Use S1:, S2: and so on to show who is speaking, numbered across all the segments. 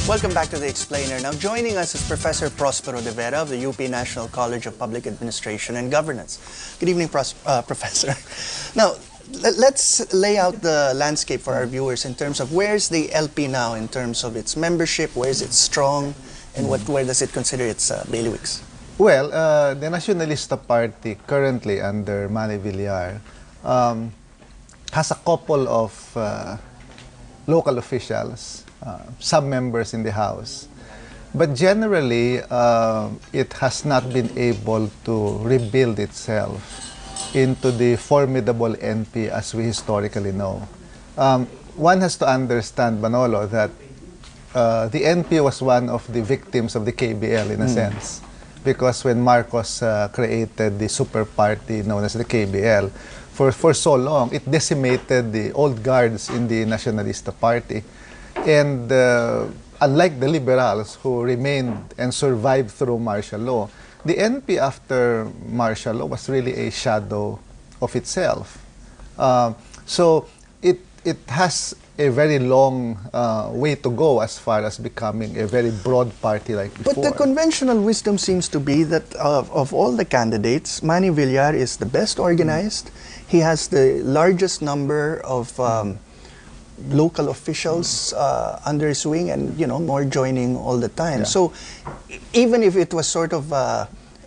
S1: Welcome back to The Explainer. Now, joining us is Professor Prospero de Vera of the UP National College of Public Administration and Governance. Good evening, Professor. Now, let's lay out the landscape for our viewers in terms of where's the LP now in terms of its membership, where is it strong, and where does it consider its bailiwicks?
S2: Well, the Nacionalista Party, currently under Manny Villar, has a couple of local officials, some members in the House. But generally, it has not been able to rebuild itself into the formidable NP as we historically know. One has to understand, Manolo, that the NP was one of the victims of the KBL in a sense. Because when Marcos created the super party known as the KBL, for so long, it decimated the old guards in the Nacionalista Party. And unlike the liberals who remained and survived through martial law, the NP after martial law was really a shadow of itself. So it has a very long way to go as far as becoming a very broad party like before.
S1: But the conventional wisdom seems to be that of all the candidates, Manny Villar is the best organized. He has the largest number of local officials under his wing, and more joining all the time.
S2: Yeah.
S1: So even if it was sort of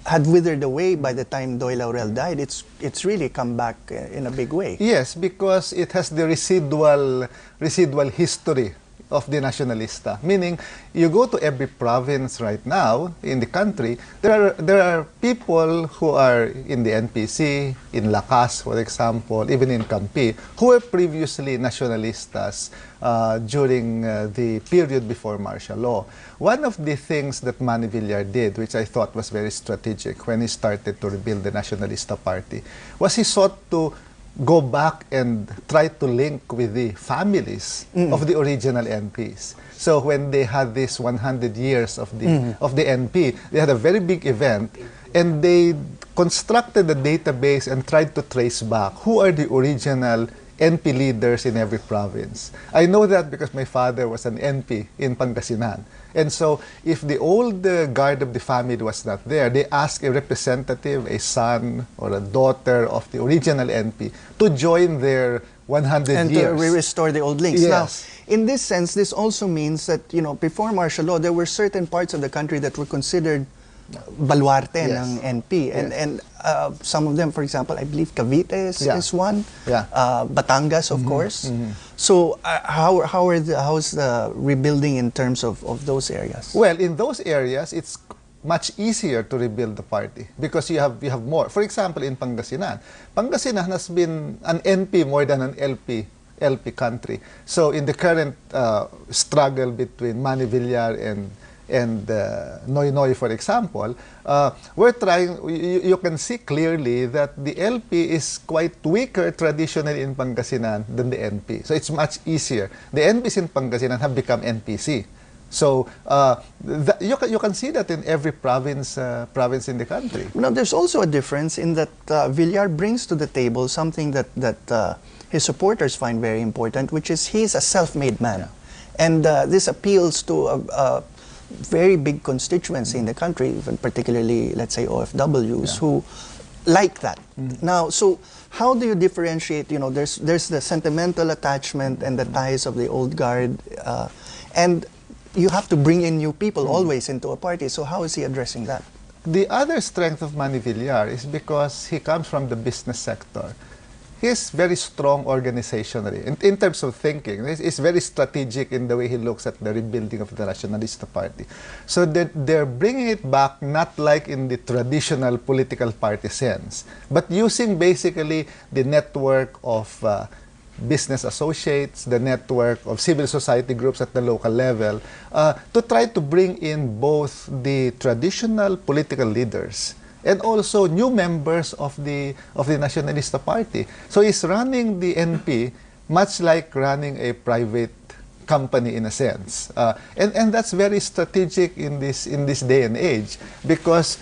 S1: had withered away by the time Doy Laurel died, it's really come back in a big way.
S2: Yes, because it has the residual history of the Nacionalista. Meaning, you go to every province right now in the country, there are people who are in the NPC, in Lakas, for example, even in Campi, who were previously Nacionalistas during the period before martial law. One of the things that Manny Villar did, which I thought was very strategic when he started to rebuild the Nacionalista Party, was he sought to go back and try to link with the families of the original NPs. So when they had this 100 years of the NP, they had a very big event, and they constructed a database and tried to trace back who are the original NP leaders in every province. I know that because my father was an NP in Pangasinan. And so if the old guard of the family was not there, they asked a representative, a son or a daughter of the original NP to join their 100 years.
S1: And to restore the old links.
S2: Yes.
S1: Now, in this sense, this also means that, before martial law, there were certain parts of the country that were considered baluarte ng NP. And some of them, for example, I believe Cavite is one.
S2: Yeah.
S1: Batangas, of course. So how's the rebuilding in terms of those areas?
S2: Well, in those areas, it's much easier to rebuild the party because you have more. For example, in Pangasinan, Pangasinan has been an NP more than an LP country. So in the current struggle between Manny Villar and Noy Noy, for example, we're trying, you can see clearly that the LP is quite weaker traditionally in Pangasinan than the NP. So it's much easier. The NPs in Pangasinan have become NPC. So you can see that in every province in the country.
S1: Now, there's also a difference in that Villar brings to the table something that his supporters find very important, which is he's a self-made man. Yeah. And this appeals to a very big constituency in the country, even particularly, let's say, OFWs, who like that. Now, so how do you differentiate, there's the sentimental attachment and the ties of the old guard, and you have to bring in new people always into a party. So how is he addressing that?
S2: The other strength of Manny Villar is because he comes from the business sector. He's very strong organizationally in terms of thinking. He's very strategic in the way he looks at the rebuilding of the Nacionalista Party. So they're bringing it back not like in the traditional political party sense, but using basically the network of business associates, the network of civil society groups at the local level, to try to bring in both the traditional political leaders and also new members of the Nacionalista Party. So he's running the NP much like running a private company in a sense. And that's very strategic in this day and age, because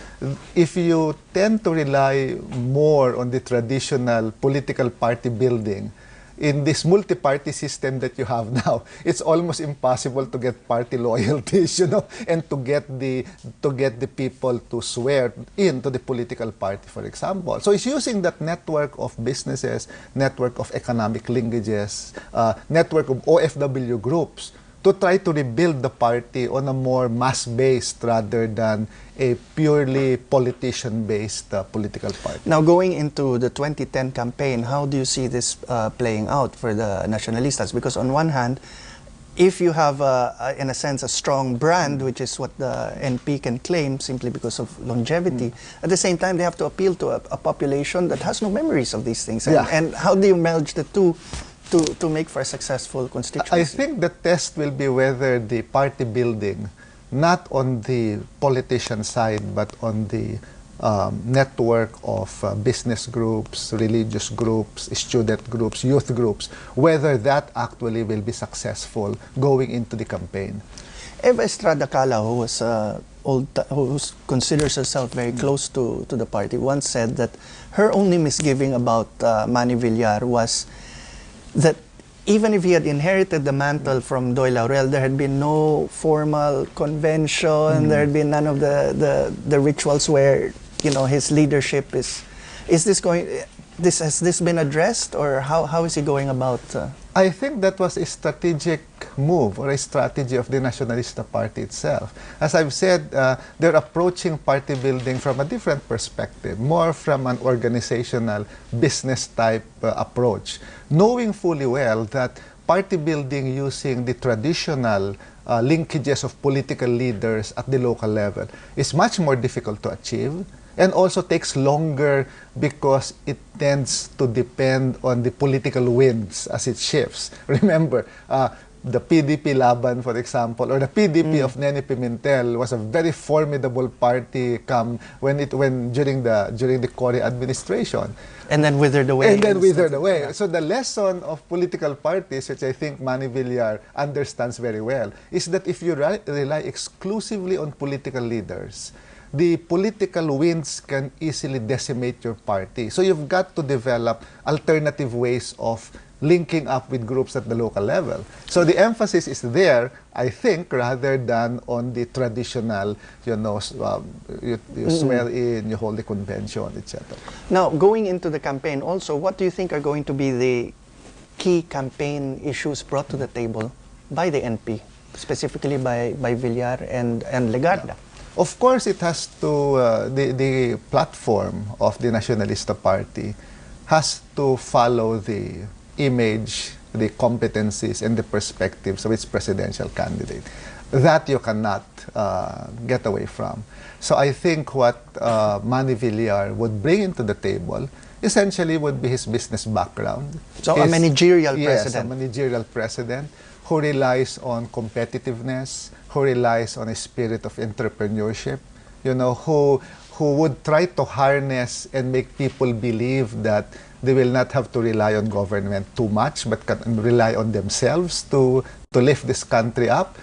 S2: if you tend to rely more on the traditional political party building, in this multi-party system that you have now, it's almost impossible to get party loyalties, and to get the people to swear into the political party, for example. So it's using that network of businesses, network of economic linkages, network of OFW groups to try to rebuild the party on a more mass-based rather than a purely politician-based political party.
S1: Now, going into the 2010 campaign, how do you see this playing out for the Nacionalistas? Because on one hand, if you have, in a sense, a strong brand, which is what the NP can claim simply because of longevity, at the same time, they have to appeal to a population that has no memories of these things. And how do you merge the two to make for a successful constituency?
S2: I think the test will be whether the party building, not on the politician side, but on the network of business groups, religious groups, student groups, youth groups, whether that actually will be successful going into the campaign.
S1: Eva Estrada Cala, who considers herself very close to the party, once said that her only misgiving about Manny Villar was that even if he had inherited the mantle from Doy Laurel, there had been no formal convention, there had been none of the rituals where, his leadership is has this been addressed, or how is he going about?
S2: I think that was a strategic move or a strategy of the Nacionalista Party itself. As I've said, they're approaching party building from a different perspective, more from an organizational, business-type approach, knowing fully well that party building using the traditional linkages of political leaders at the local level is much more difficult to achieve, and also takes longer because it tends to depend on the political winds as it shifts. Remember, the PDP Laban, for example, or the PDP of Nene Pimentel was a very formidable party during the Cory administration.
S1: And then withered away.
S2: So the lesson of political parties, which I think Manny Villar understands very well, is that if you rely exclusively on political leaders, the political winds can easily decimate your party. So you've got to develop alternative ways of linking up with groups at the local level. So the emphasis is there, I think, rather than on the traditional, you swear in, you hold the convention, etc.
S1: Now, going into the campaign also, what do you think are going to be the key campaign issues brought to the table by the NP, specifically by Villar and Legarda?
S2: Of course, it has to, the platform of the Nacionalista Party has to follow the image, the competencies, and the perspectives of its presidential candidate. That you cannot get away from. So I think what Manny Villar would bring into the table essentially would be his business background.
S1: So a managerial president.
S2: Yes, a managerial president who relies on competitiveness, who relies on a spirit of entrepreneurship, who would try to harness and make people believe that they will not have to rely on government too much, but can rely on themselves to lift this country up.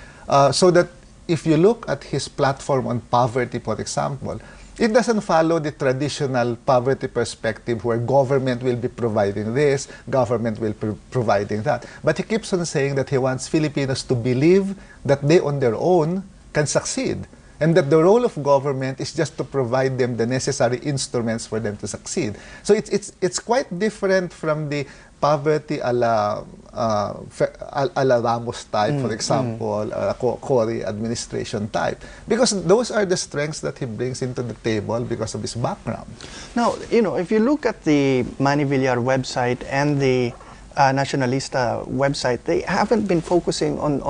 S2: So that if you look at his platform on poverty, for example, it doesn't follow the traditional poverty perspective where government will be providing this, government will be providing that. But he keeps on saying that he wants Filipinos to believe that they on their own can succeed, and that the role of government is just to provide them the necessary instruments for them to succeed. So it's quite different from the poverty a la Ramos type, for example, Cory administration type. Because those are the strengths that he brings into the table because of his background.
S1: Now, if you look at the Manny Villar website and the Nacionalista website, they haven't been focusing on